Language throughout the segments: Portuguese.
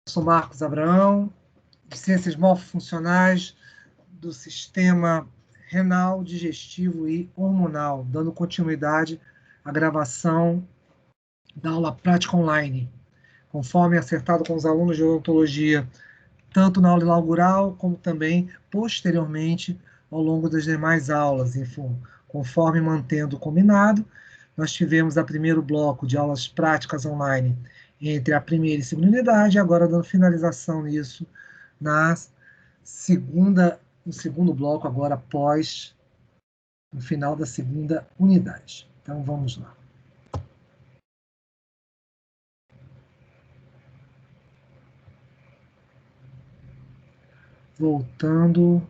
Sou Marcos Abraão, de Ciências Morfofuncionais do Sistema Renal, Digestivo e Hormonal, dando continuidade à gravação da aula prática online, conforme acertado com os alunos de odontologia, tanto na aula inaugural, como também posteriormente ao longo das demais aulas, enfim, conforme mantendo o combinado. Nós tivemos o primeiro bloco de aulas práticas online entre a primeira e segunda unidade, e agora dando finalização nisso no segundo bloco, agora após o final da segunda unidade. Então, vamos lá. Voltando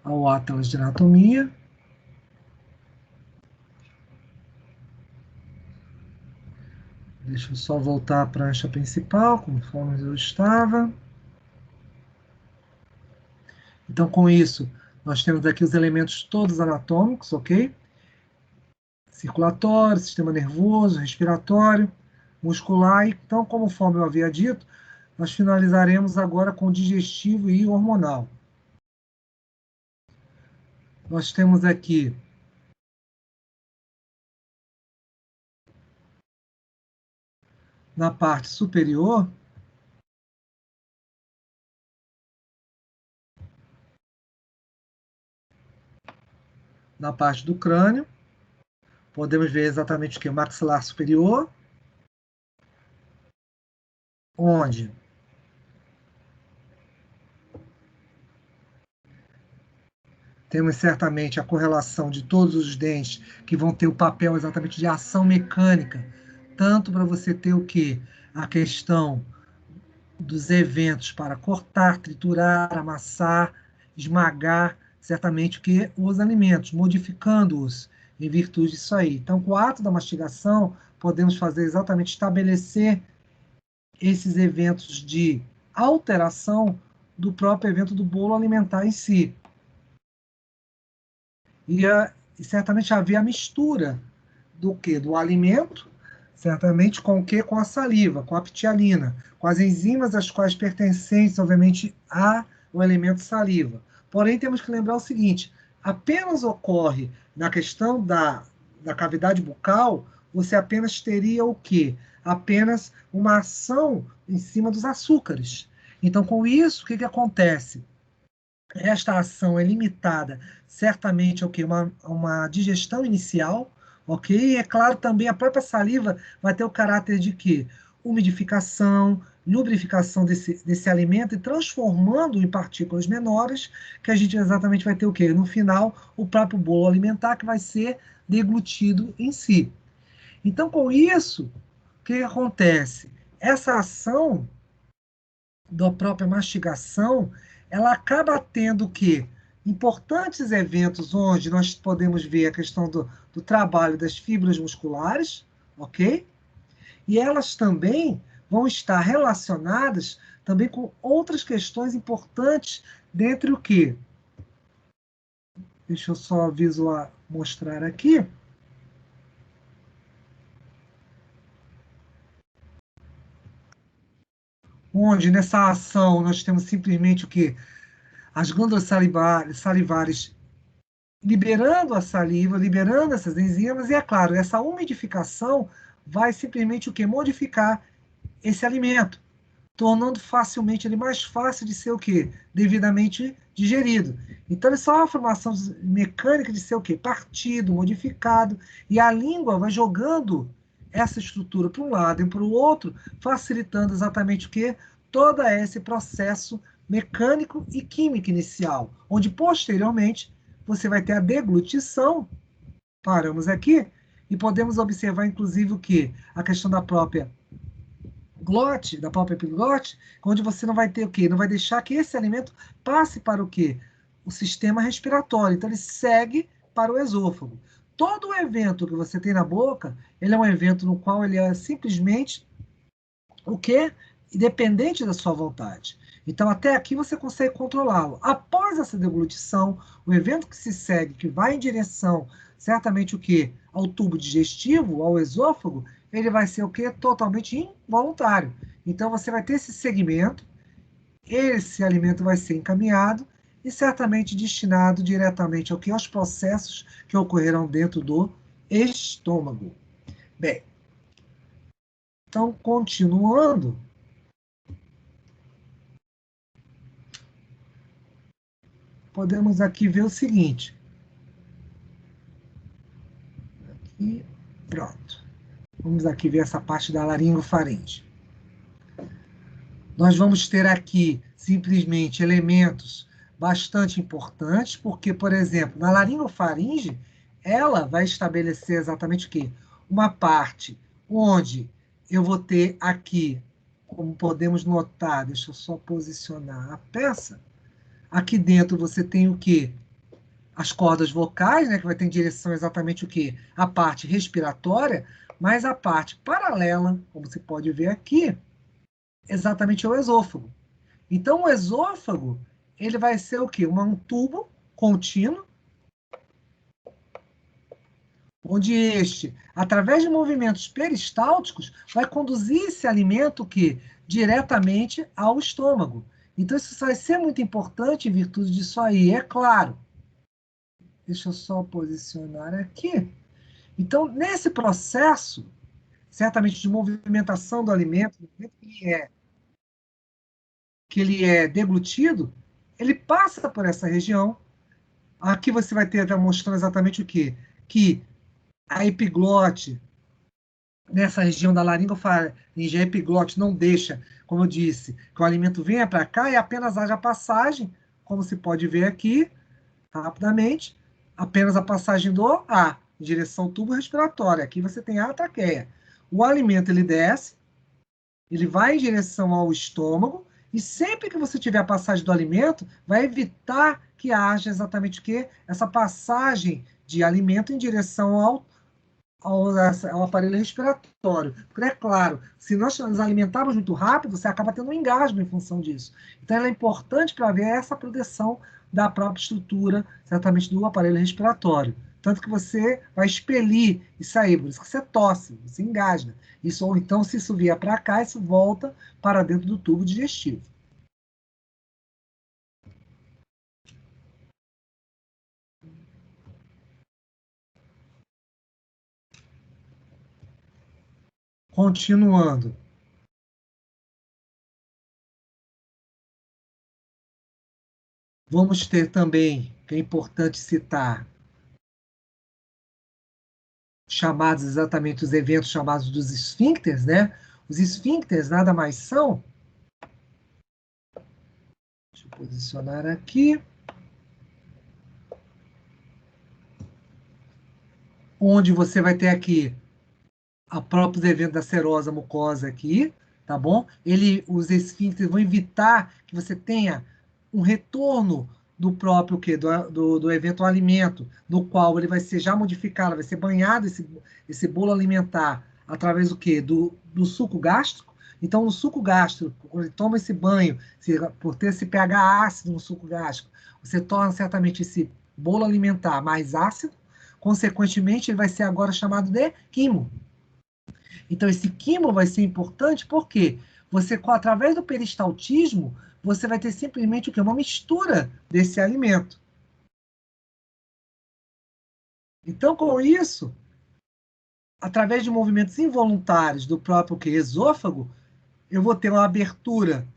ao Atlas de Anatomia. Deixa eu só voltar à prancha principal, conforme eu estava. Então, com isso, nós temos aqui os elementos todos anatômicos, ok? Circulatório, sistema nervoso, respiratório, muscular. Então, conforme eu havia dito, nós finalizaremos agora com digestivo e hormonal. Nós temos aqui na parte superior na parte do crânio, podemos ver exatamente o que? O maxilar superior, onde temos certamente a correlação de todos os dentes que vão ter o papel exatamente de ação mecânica, tanto para você ter o que? A questão dos eventos para cortar, triturar, amassar, esmagar, certamente o que? Os alimentos, modificando-os em virtude disso aí. Então, com o ato da mastigação, podemos fazer exatamente estabelecer esses eventos de alteração do próprio evento do bolo alimentar em si. E certamente havia a mistura do que? Do alimento, certamente com o que? Com a saliva, com a ptialina, com as enzimas as quais pertencentes, obviamente, ao elemento saliva. Porém, temos que lembrar o seguinte, apenas ocorre na questão da cavidade bucal, você apenas teria o quê? Apenas uma ação em cima dos açúcares. Então, com isso, o que acontece? Esta ação é limitada, certamente, ao que? Uma digestão inicial, ok? E é claro, também a própria saliva vai ter o caráter de quê? Umidificação, lubrificação desse alimento e transformando em partículas menores, que a gente exatamente vai ter o quê? No final, o próprio bolo alimentar que vai ser deglutido em si. Então, com isso, o que acontece? Essa ação da própria mastigação, ela acaba tendo o quê? Importantes eventos onde nós podemos ver a questão do trabalho das fibras musculares, ok? E elas também vão estar relacionadas também com outras questões importantes, dentre o que? Deixa eu só mostrar aqui. Onde nessa ação nós temos simplesmente o que? As glândulas salivares liberando a saliva, liberando essas enzimas, e é claro, essa umidificação vai simplesmente o que? Modificar esse alimento, tornando facilmente ele mais fácil de ser o que? Devidamente digerido. Então, ele sofre uma ação mecânica de ser o que? Partido, modificado, e a língua vai jogando essa estrutura para um lado e para o outro, facilitando exatamente o que? Todo esse processo mecânico e químico inicial, onde posteriormente você vai ter a deglutição. Paramos aqui e podemos observar, inclusive, o que? A questão da própria glote, da própria epiglote, onde você não vai ter o quê? Não vai deixar que esse alimento passe para o quê? O sistema respiratório. Então, ele segue para o esôfago. Todo o evento que você tem na boca, ele é um evento no qual ele é simplesmente o quê? Independente da sua vontade. Então, até aqui você consegue controlá-lo. Após essa deglutição, o evento que se segue, que vai em direção, certamente o quê? Ao tubo digestivo, ao esôfago, ele vai ser o quê? Totalmente involuntário. Então, você vai ter esse segmento, esse alimento vai ser encaminhado e certamente destinado diretamente ao que? Aos processos que ocorrerão dentro do estômago. Bem, então, continuando, podemos aqui ver o seguinte. E pronto. Vamos aqui ver essa parte da laringofaringe. Nós vamos ter aqui simplesmente elementos bastante importantes, porque, por exemplo, na laringofaringe, ela vai estabelecer exatamente o quê? Uma parte onde eu vou ter aqui, como podemos notar, deixa eu só posicionar a peça. Aqui dentro você tem o quê? As cordas vocais, né, que vai ter em direção exatamente o quê? A parte respiratória, mas a parte paralela, como você pode ver aqui, exatamente é o esôfago. Então, o esôfago, ele vai ser o quê? Um tubo contínuo, onde este, através de movimentos peristálticos, vai conduzir esse alimento que diretamente ao estômago. Então, isso vai ser muito importante em virtude disso aí, é claro. Deixa eu só posicionar aqui. Então, nesse processo, certamente de movimentação do alimento, que ele é deglutido, ele passa por essa região. Aqui você vai ter mostrando exatamente o quê? Que a epiglote, nessa região da laringofaringe, a epiglote não deixa, como eu disse, que o alimento venha para cá e apenas haja passagem, como se pode ver aqui, rapidamente, apenas a passagem do ar em direção ao tubo respiratório. Aqui você tem a traqueia. O alimento ele desce, ele vai em direção ao estômago, e sempre que você tiver a passagem do alimento, vai evitar que haja exatamente o quê? Essa passagem de alimento em direção ao aparelho respiratório. Porque é claro, se nós nos alimentarmos muito rápido, você acaba tendo um engasgo em função disso. Então, ela é importante para ver essa proteção da própria estrutura, certamente do aparelho respiratório. Tanto que você vai expelir isso aí, por isso que você tosse, você engasga. Isso, ou então, se isso vier para cá, isso volta para dentro do tubo digestivo. Continuando, vamos ter também, que é importante citar, chamados exatamente os eventos chamados dos esfíncteres, né? Os esfíncteres nada mais são, deixa eu posicionar aqui, onde você vai ter aqui a próprios eventos da serosa mucosa aqui, tá bom? Os esfíncteres vão evitar que você tenha um retorno do próprio que do evento alimento, no qual ele vai ser já modificado, vai ser banhado esse bolo alimentar através do que do suco gástrico. Então, no suco gástrico, quando ele toma esse banho, por ter esse pH ácido no suco gástrico, você torna certamente esse bolo alimentar mais ácido. Consequentemente, ele vai ser agora chamado de quimo. Então, esse quimo vai ser importante porque você, através do peristaltismo, você vai ter simplesmente o quê? Uma mistura desse alimento. Então, com isso, através de movimentos involuntários do próprio esôfago, eu vou ter uma abertura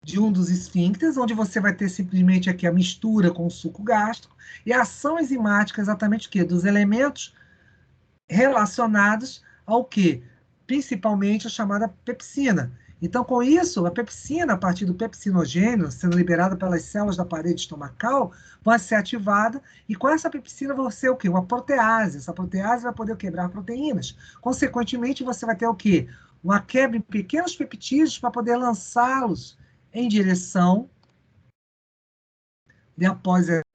de um dos esfíncteres, onde você vai ter simplesmente aqui a mistura com o suco gástrico e a ação enzimática exatamente o quê? Dos elementos relacionados ao quê? Principalmente a chamada pepsina. Então, com isso, a pepsina, a partir do pepsinogênio, sendo liberada pelas células da parede estomacal, vai ser ativada, e com essa pepsina vai ser o quê? Uma protease. Essa protease vai poder quebrar proteínas. Consequentemente, você vai ter o quê? Uma quebra em pequenos peptídeos para poder lançá-los em direção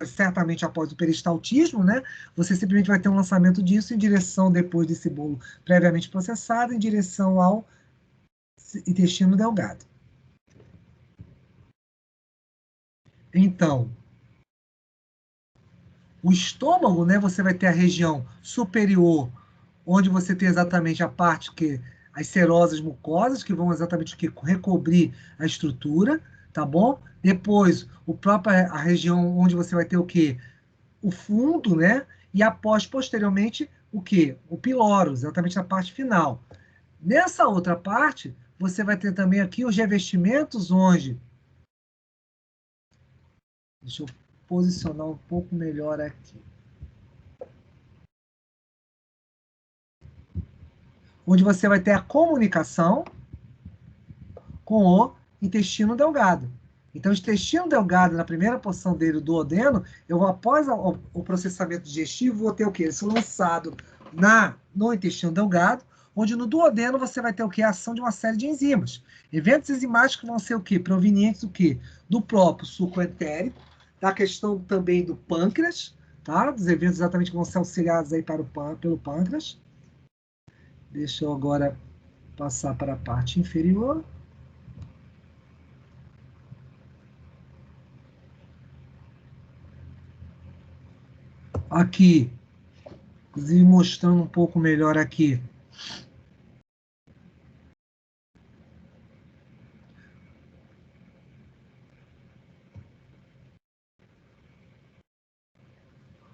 certamente após o peristaltismo, né? Você simplesmente vai ter um lançamento disso em direção, depois desse bolo previamente processado, em direção ao intestino delgado. Então, o estômago, né? Você vai ter a região superior, onde você tem exatamente a parte que as serosas mucosas, que vão exatamente o que? Recobrir a estrutura, tá bom? Depois, a região onde você vai ter o quê? O fundo, né? E posteriormente, o quê? O piloro, exatamente a parte final. Nessa outra parte, você vai ter também aqui os revestimentos, onde... Deixa eu posicionar um pouco melhor aqui. Onde você vai ter a comunicação com o intestino delgado. Então, o intestino delgado, na primeira porção dele, o duodeno, após o processamento digestivo, vou ter o quê? Isso lançado no intestino delgado, onde no duodeno você vai ter o quê? A ação de uma série de enzimas. Eventos enzimáticos vão ser o quê? Provenientes do quê? Do próprio suco entérico, da questão também do pâncreas, tá? Dos eventos exatamente que vão ser auxiliados aí pelo pâncreas. Deixa eu agora passar para a parte inferior. Aqui, inclusive mostrando um pouco melhor aqui.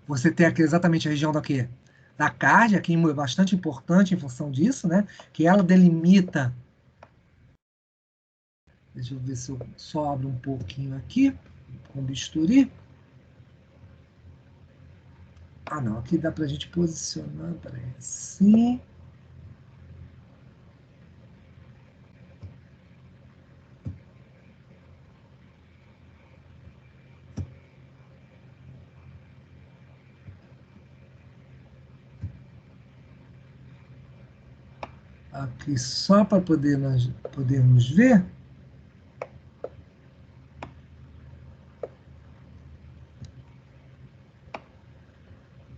Você tem aqui exatamente a região daqui, da cardia, que é bastante importante em função disso, né? Que ela delimita. Deixa eu ver se eu só abro um pouquinho aqui com bisturi. Ah, não, aqui dá para a gente posicionar, peraí, assim. Aqui só para podermos ver.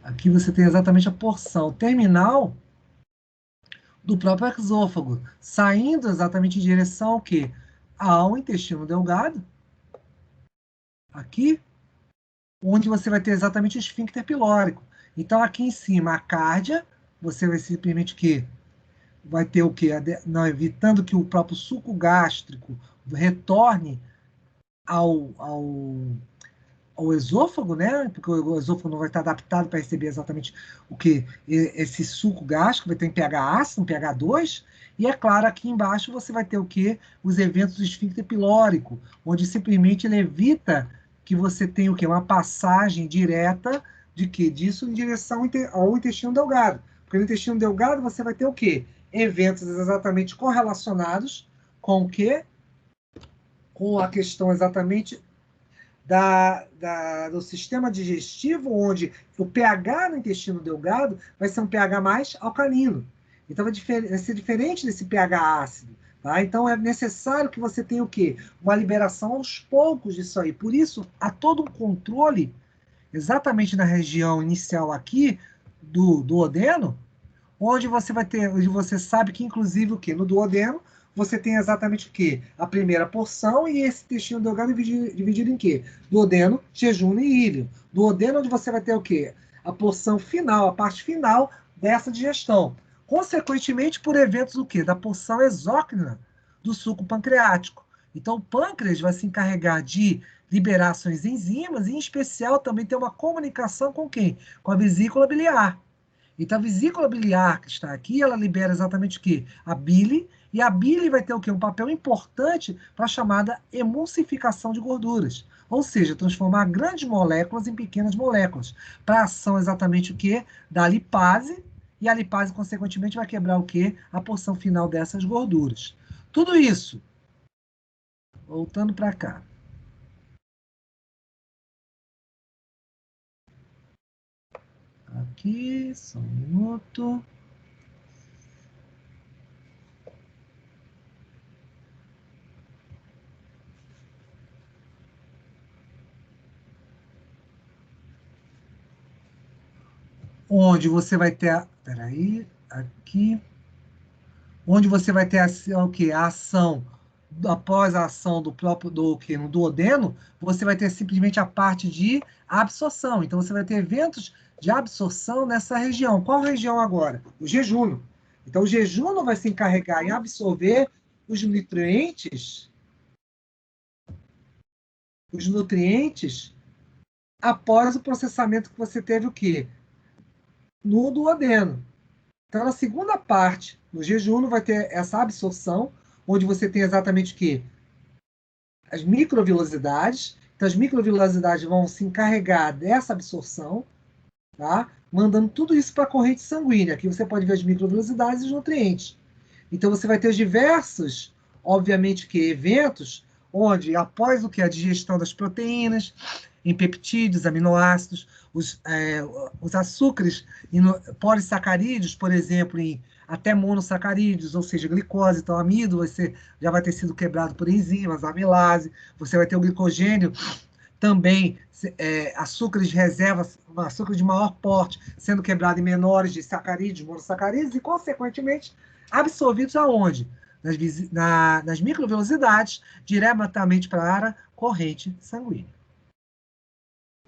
Aqui você tem exatamente a porção terminal do próprio esôfago, saindo exatamente em direção ao quê? Ao intestino delgado, aqui, onde você vai ter exatamente o esfíncter pilórico. Então, aqui em cima, a cárdia, você vai simplesmente o quê? Vai ter o quê? Não, evitando que o próprio suco gástrico retorne ao ao esôfago, né? Porque o esôfago não vai estar adaptado para receber exatamente o que esse suco gástrico, vai ter um pH ácido, um pH 2, e é claro, aqui embaixo você vai ter o que? Os eventos do esfíncter pilórico, onde simplesmente ele evita que você tenha o quê? Uma passagem direta de que disso em direção ao intestino delgado. Porque no intestino delgado você vai ter o quê? Eventos exatamente correlacionados com o quê? Com a questão exatamente do sistema digestivo, onde o pH no intestino delgado vai ser um pH mais alcalino. Então vai ser diferente desse pH ácido. Tá? Então é necessário que você tenha o quê? Uma liberação aos poucos disso aí. Por isso, há todo um controle exatamente na região inicial aqui do duodeno, onde você sabe que, inclusive, o quê? No duodeno, você tem exatamente o quê? A primeira porção e esse intestino delgado dividido em quê? Duodeno, jejum e íleo. Duodeno, onde você vai ter o quê? A porção final, a parte final dessa digestão. Consequentemente, por eventos o quê? Da porção exócrina do suco pancreático. Então, o pâncreas vai se encarregar de liberar suas enzimas e, em especial, também ter uma comunicação com quem? Com a vesícula biliar. Então, a vesícula biliar que está aqui, ela libera exatamente o quê? A bile, e a bile vai ter o quê? Um papel importante para a chamada emulsificação de gorduras. Ou seja, transformar grandes moléculas em pequenas moléculas, para a ação exatamente o quê? Da lipase, e a lipase, consequentemente, vai quebrar o quê? A porção final dessas gorduras. Tudo isso, voltando para cá. Aqui, só um minuto. Onde você vai ter a... Peraí, aqui. Onde você vai ter o quê? A ação, após a ação do próprio do que no duodeno, você vai ter simplesmente a parte de absorção. Então você vai ter eventos de absorção nessa região. Qual região agora? O jejum. Então, o jejum não vai se encarregar em absorver os nutrientes após o processamento que você teve o quê? No duodeno. Então, na segunda parte, no jejum, vai ter essa absorção, onde você tem exatamente o quê? As microvilosidades. Então, as microvilosidades vão se encarregar dessa absorção, tá? Mandando tudo isso para a corrente sanguínea. Aqui você pode ver as microvilosidades e os nutrientes. Então, você vai ter os diversos, obviamente, que eventos, onde, após o que? A digestão das proteínas, em peptídeos, aminoácidos, os açúcares polissacarídeos, por exemplo, em até monossacarídeos, ou seja, glicose, então amido você já vai ter sido quebrado por enzimas, amilase, você vai ter o glicogênio também, açúcares de reserva, açúcar de maior porte, sendo quebrado em menores de sacarídeos, monossacarídeos, e, consequentemente, absorvidos aonde? Nas microvelocidades, diretamente para a corrente sanguínea.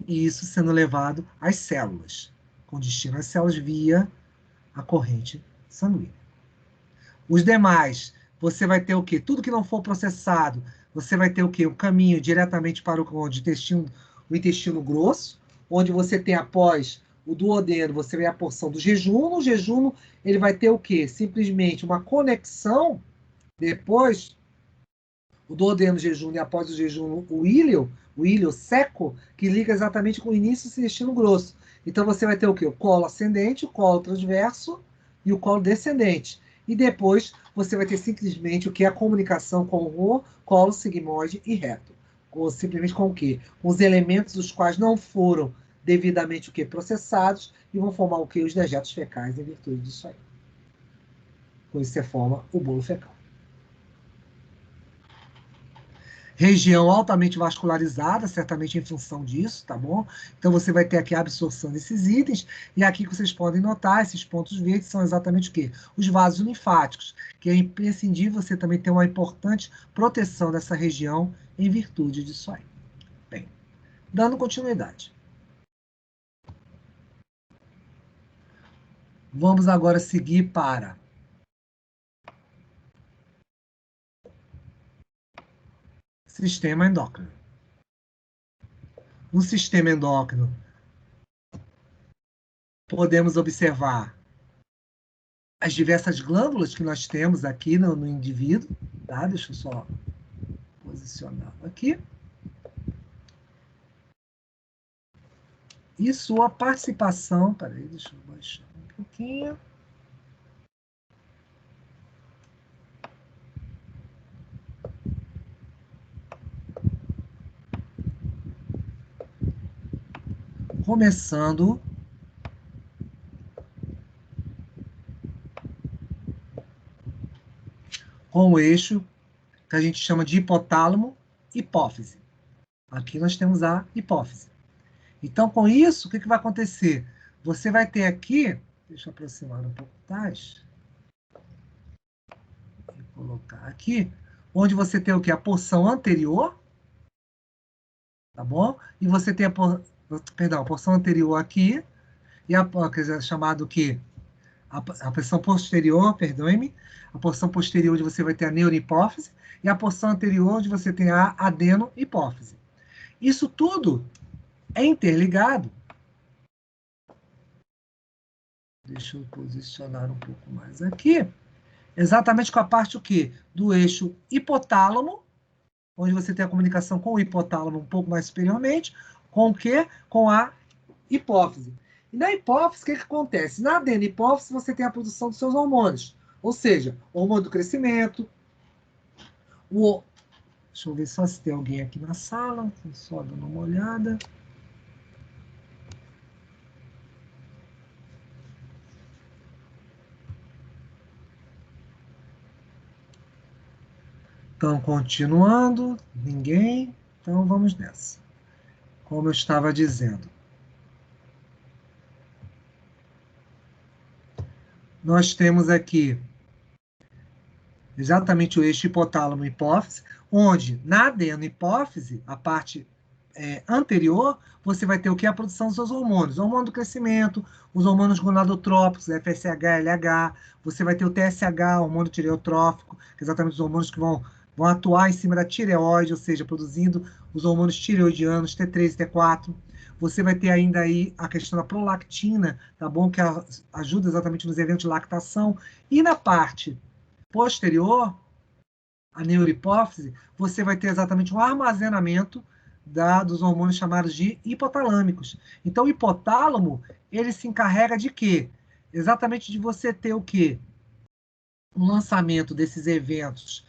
E isso sendo levado às células, com destino às células via a corrente sanguínea. Os demais, você vai ter o quê? Tudo que não for processado, você vai ter o quê? O caminho diretamente para o intestino grosso, onde você tem após o duodeno, você vê a porção do jejum. No jejum, ele vai ter o quê? Simplesmente uma conexão, depois, o duodeno jejum e após o jejum, o ilho seco, que liga exatamente com o início do intestino grosso. Então, você vai ter o quê? O colo ascendente, o colo transverso e o colo descendente. E depois, você vai ter simplesmente o que é a comunicação com o colo sigmoide e reto. Ou simplesmente com o quê? Com os elementos os quais não foram devidamente o quê? Processados e vão formar o quê? Os dejetos fecais em virtude disso aí. Com isso você forma o bolo fecal. Região altamente vascularizada, certamente em função disso, tá bom? Então, você vai ter aqui a absorção desses itens, e aqui que vocês podem notar, esses pontos verdes são exatamente o quê? Os vasos linfáticos, que é imprescindível você também ter uma importante proteção dessa região em virtude disso aí. Bem, dando continuidade. Vamos agora seguir para sistema endócrino. No sistema endócrino, podemos observar as diversas glândulas que nós temos aqui no indivíduo, tá? Deixa eu só posicionar aqui. E sua participação, peraí, deixa eu baixar um pouquinho. Começando com o eixo que a gente chama de hipotálamo, hipófise. Aqui nós temos a hipófise. Então, com isso, o que vai acontecer? Você vai ter aqui, deixa eu aproximar um pouco mais, vou colocar aqui, onde você tem o que? A porção anterior, tá bom? E você tem a porção anterior aqui, e quer dizer, chamado que a porção posterior, perdoe-me, a porção posterior onde você vai ter a neurohipófise, e a porção anterior onde você tem a adenohipófise. Isso tudo é interligado. Deixa eu posicionar um pouco mais aqui. Exatamente com a parte o quê? Do eixo hipotálamo, onde você tem a comunicação com o hipotálamo um pouco mais superiormente, com o quê? Com a hipófise. E na hipófise, o que acontece? Na adenihipófise, você tem a produção dos seus hormônios. Ou seja, o hormônio do crescimento, deixa eu ver só se tem alguém aqui na sala, só dando uma olhada. Então, continuando, ninguém, então vamos nessa. Como eu estava dizendo, nós temos aqui exatamente o eixo hipotálamo-hipófise, onde na adenohipófise, a parte anterior, você vai ter o que? A produção dos seus hormônios. O hormônio do crescimento, os hormônios gonadotrópicos, FSH, LH, você vai ter o TSH, hormônio tireotrófico, que é exatamente os hormônios que vão atuar em cima da tireoide, ou seja, produzindo os hormônios tireoidianos, T3 e T4. Você vai ter ainda aí a questão da prolactina, tá bom? Que ajuda exatamente nos eventos de lactação. E na parte posterior, a neurohipófise, você vai ter exatamente um armazenamento dos hormônios chamados de hipotalâmicos. Então, o hipotálamo, ele se encarrega de quê? Exatamente de você ter o quê? Um lançamento desses eventos,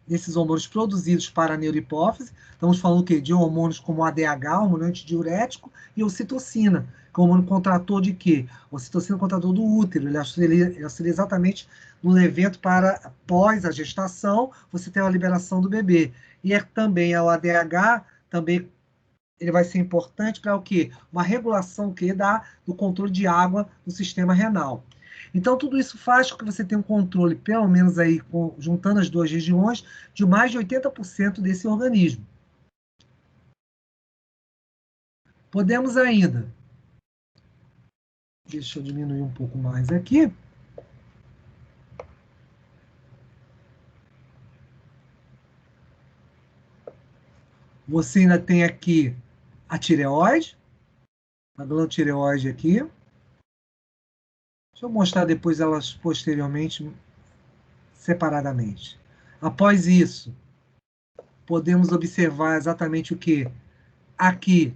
desses hormônios produzidos para a neurohipófise. Estamos falando o quê? De hormônios como o ADH, hormônio antidiurético, e ocitocina, que é o hormônio contrator de quê? Ocitocina é contrator do útero. Ele auxilia exatamente no evento para após a gestação, você tem a liberação do bebê. E também o ADH, também ele vai ser importante para o quê? Uma regulação do controle de água no sistema renal. Então, tudo isso faz com que você tenha um controle, pelo menos aí, juntando as duas regiões, de mais de 80% desse organismo. Podemos ainda, deixa eu diminuir um pouco mais aqui, você ainda tem aqui a tireoide, a glândula tireoide aqui. Deixa eu mostrar depois elas posteriormente, separadamente. Após isso, podemos observar exatamente o que? Aqui,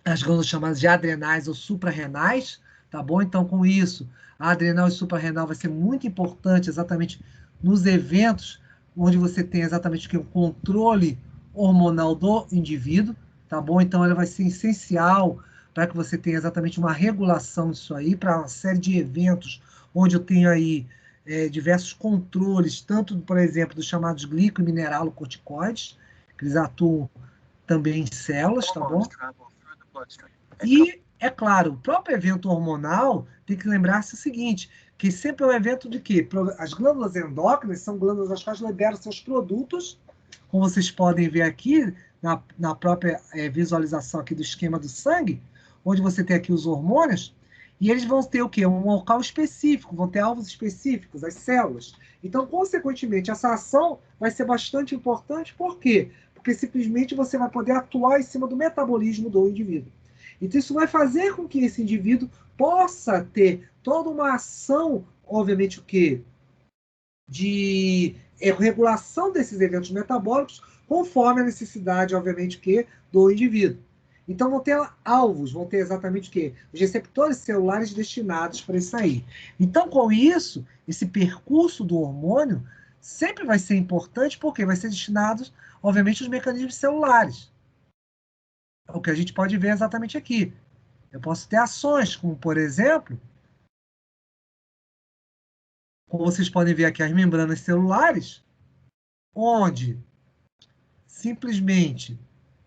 as glândulas chamadas de adrenais ou suprarrenais, tá bom? Então, com isso, a adrenal e suprarrenal vai ser muito importante exatamente nos eventos onde você tem exatamente o que? O controle hormonal do indivíduo, tá bom? Então, ela vai ser essencial para que você tenha exatamente uma regulação disso aí, para uma série de eventos onde eu tenho aí diversos controles, tanto, por exemplo, dos chamados glico e mineralocorticoides, que eles atuam também em células, tá bom? E, é claro, o próprio evento hormonal tem que lembrar-se o seguinte, que sempre é um evento de quê? As glândulas endócrinas são glândulas as quais liberam seus produtos, como vocês podem ver aqui, na própria visualização aqui do esquema do sangue, onde você tem aqui os hormônios, e eles vão ter o quê? Um local específico, vão ter alvos específicos, as células. Então, consequentemente, essa ação vai ser bastante importante, por quê? Porque simplesmente você vai poder atuar em cima do metabolismo do indivíduo. Então, isso vai fazer com que esse indivíduo possa ter toda uma ação, obviamente, o quê? De regulação desses eventos metabólicos, conforme a necessidade, obviamente, que do indivíduo. Então, vão ter alvos, vão ter exatamente o quê? Os receptores celulares destinados para isso aí. Então, com isso, esse percurso do hormônio sempre vai ser importante, porque vai ser destinado, obviamente, aos mecanismos celulares. O que a gente pode ver exatamente aqui. Eu posso ter ações, como, por exemplo, como vocês podem ver aqui, as membranas celulares, onde simplesmente,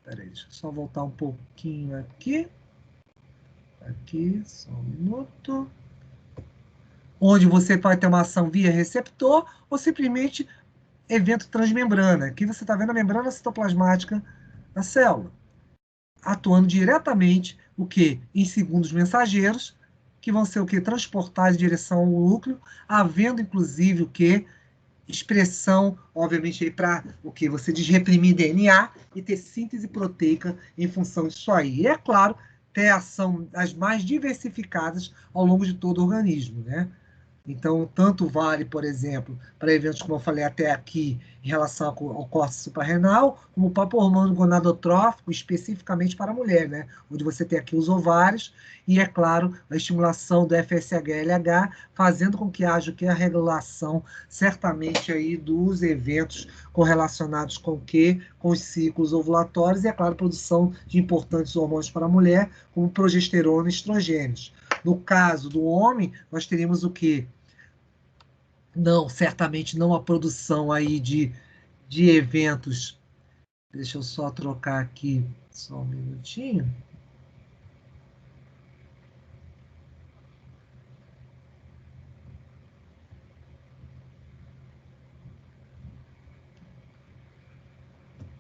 peraí, deixa eu só voltar um pouquinho aqui, só um minuto, onde você vai ter uma ação via receptor ou simplesmente evento transmembrana. Aqui você está vendo a membrana citoplasmática da célula, atuando diretamente, o que? Em segundos mensageiros, que vão ser o que? Transportados em direção ao núcleo, havendo inclusive o que? Expressão, obviamente, para o que? Você desreprimir DNA e ter síntese proteica em função disso aí. E, é claro, ter ação das mais diversificadas ao longo de todo o organismo, né? Então, tanto vale, por exemplo, para eventos, como eu falei até aqui, em relação ao córtex suprarrenal, como o próprio hormônio gonadotrófico, especificamente para a mulher, né? Onde você tem aqui os ovários e, é claro, a estimulação do FSH-LH, fazendo com que haja a regulação, certamente, aí dos eventos correlacionados com o quê? Com os ciclos ovulatórios e, é claro, a produção de importantes hormônios para a mulher, como progesterona e estrogênios. No caso do homem, nós teríamos o quê? Não, certamente não a produção aí de eventos. Deixa eu só trocar aqui, só um minutinho.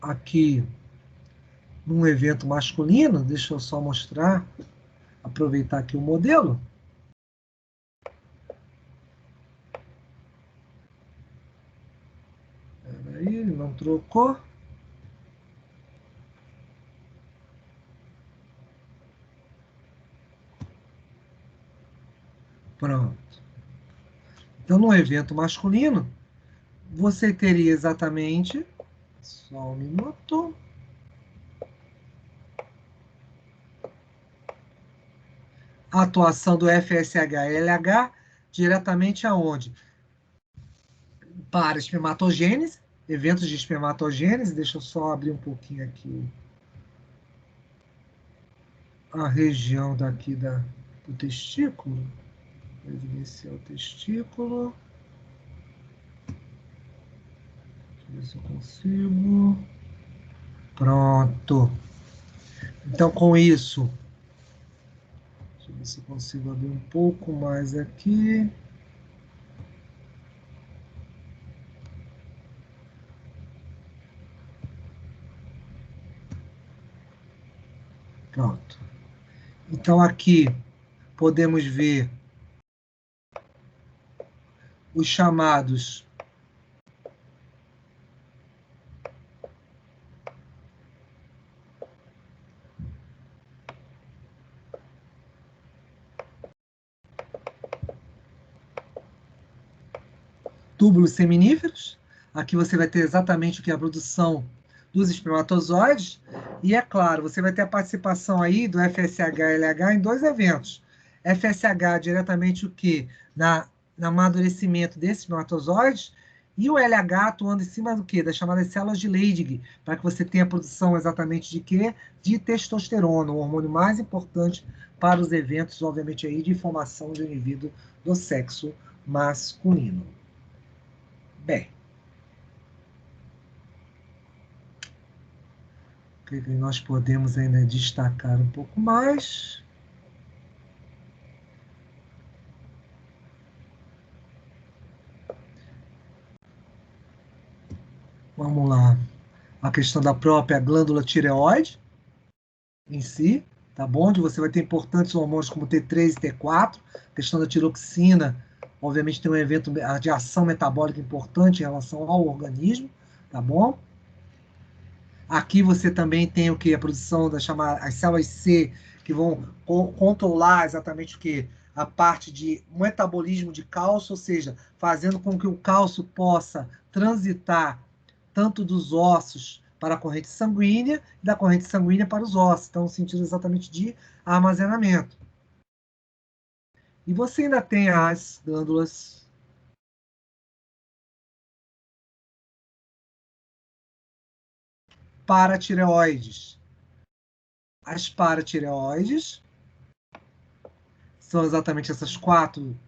Aqui, num evento masculino, deixa eu só mostrar, aproveitar aqui o modelo. Peraí, ele não trocou. Pronto. Então, no evento masculino, você teria exatamente... Só um minuto. A atuação do FSH-LH diretamente aonde? Para espermatogênese, eventos de espermatogênese. Deixa eu só abrir um pouquinho aqui a região daqui do testículo. Evidenciar o testículo. Deixa eu ver se eu consigo. Pronto. Então, com isso, deixa eu ver se eu consigo abrir um pouco mais aqui. Pronto. Então, aqui podemos ver os chamados túbulos seminíferos. Aqui você vai ter exatamente o que é a produção dos espermatozoides. E, é claro, você vai ter a participação aí do FSH-LH em dois eventos. FSH diretamente o quê? No amadurecimento desses espermatozoides, e o LH atuando em cima do quê? Das chamadas células de Leydig, para que você tenha a produção exatamente de quê? De testosterona, o hormônio mais importante para os eventos, obviamente, aí, de formação de um indivíduo do sexo masculino. Bem, o que nós podemos ainda destacar um pouco mais? Vamos lá. A questão da própria glândula tireoide em si, tá bom? Onde você vai ter importantes hormônios como T3 e T4. A questão da tiroxina, obviamente tem um evento de ação metabólica importante em relação ao organismo, tá bom? Aqui você também tem o que? A produção das chamadas as células C, que vão controlar exatamente o que? A parte de metabolismo de cálcio, ou seja, fazendo com que o cálcio possa transitar tanto dos ossos para a corrente sanguínea e da corrente sanguínea para os ossos. Então, no sentido exatamente de armazenamento. E você ainda tem as glândulas paratireoides. As paratireoides são exatamente essas quatro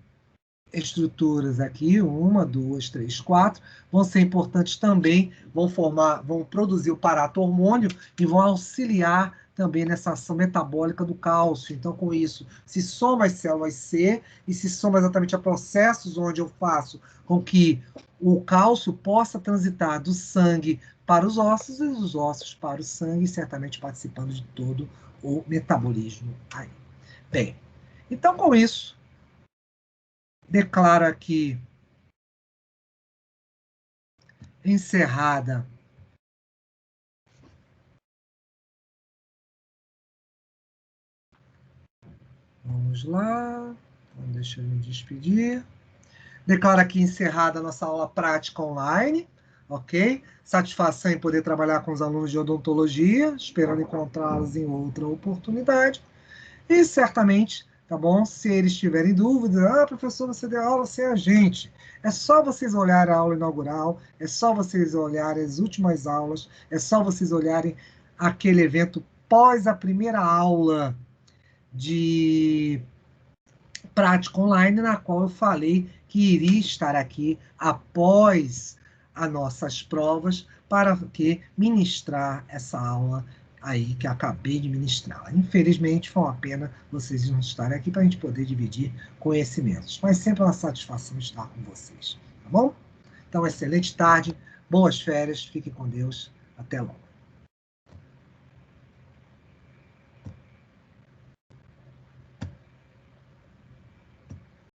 estruturas aqui, 1, 2, 3, 4, vão ser importantes também, vão produzir o parato-hormônio e vão auxiliar também nessa ação metabólica do cálcio. Então, com isso, se soma as células C e se soma exatamente a processos onde eu faço com que o cálcio possa transitar do sangue para os ossos e dos ossos para o sangue, certamente participando de todo o metabolismo aí. Bem, então com isso, declaro aqui encerrada vamos lá, então, deixa eu me despedir. Declaro aqui encerrada a nossa aula prática online, ok? Satisfação em poder trabalhar com os alunos de odontologia, esperando encontrá-los em outra oportunidade. E certamente, tá bom? Se eles tiverem dúvida, professor, você deu aula sem a gente. É só vocês olharem a aula inaugural, é só vocês olharem as últimas aulas, é só vocês olharem aquele evento pós a primeira aula de prática online, na qual eu falei que iria estar aqui após as nossas provas para que ministrar essa aula aí que acabei de ministrar. Infelizmente, foi uma pena vocês não estarem aqui para a gente poder dividir conhecimentos, mas sempre é uma satisfação estar com vocês, tá bom? Então, excelente tarde, boas férias, fique com Deus, até logo.